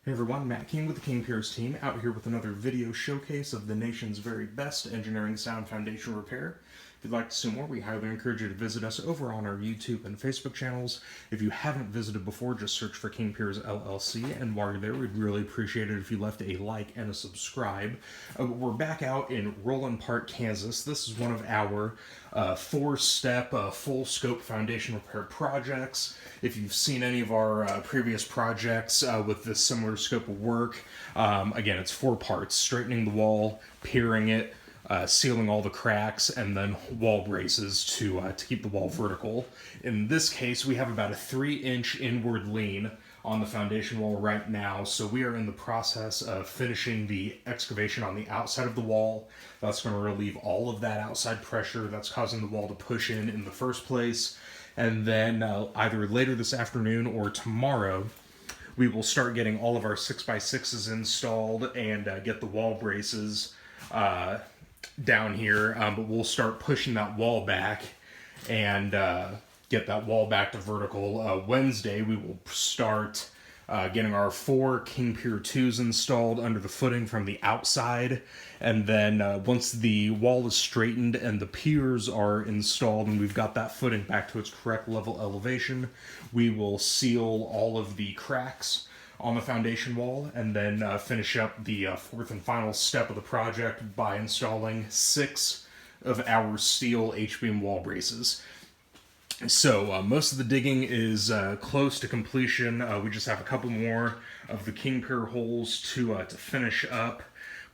Hey everyone, Matt King with the King Piers team, out here with another video showcase of the nation's very best engineering sound foundation repair. If you'd like to see more, we highly encourage you to visit us over on our YouTube and Facebook channels. If you haven't visited before, just search for King Piers LLC, and while you're there, we'd really appreciate it if you left a like and a subscribe. We're back out in Roeland Park, Kansas. This is one of our four-step full scope foundation repair projects. If you've seen any of our previous projects with this similar scope of work, again, it's 4 parts: straightening the wall, piering it, sealing all the cracks, and then wall braces to keep the wall vertical. In this case, we have about a 3-inch inward lean on the foundation wall right now, so we are in the process of finishing the excavation on the outside of the wall. That's going to relieve all of that outside pressure that's causing the wall to push in the first place. And then either later this afternoon or tomorrow, we will start getting all of our 6x6s installed and get the wall braces down here, but we'll start pushing that wall back and get that wall back to vertical. Wednesday, we will start getting our 4 King Pier 2s installed under the footing from the outside, and then once the wall is straightened and the piers are installed and we've got that footing back to its correct level elevation, we will seal all of the cracks on the foundation wall, and then finish up the 4th and final step of the project by installing 6 of our steel H-beam wall braces. So most of the digging is close to completion. We just have a couple more of the King Pier holes to finish up.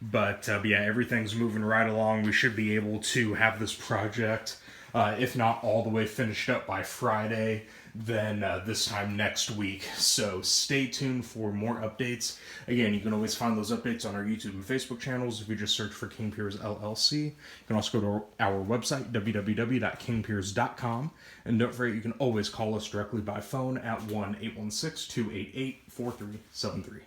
But yeah, everything's moving right along. We should be able to have this project, if not all the way finished up by Friday, then this time next week. So stay tuned for more updates. Again, you can always find those updates on our YouTube and Facebook channels if you just search for King Piers LLC. You can also go to our website, www.kingpiers.com. And don't forget, you can always call us directly by phone at 1-816-288-4373.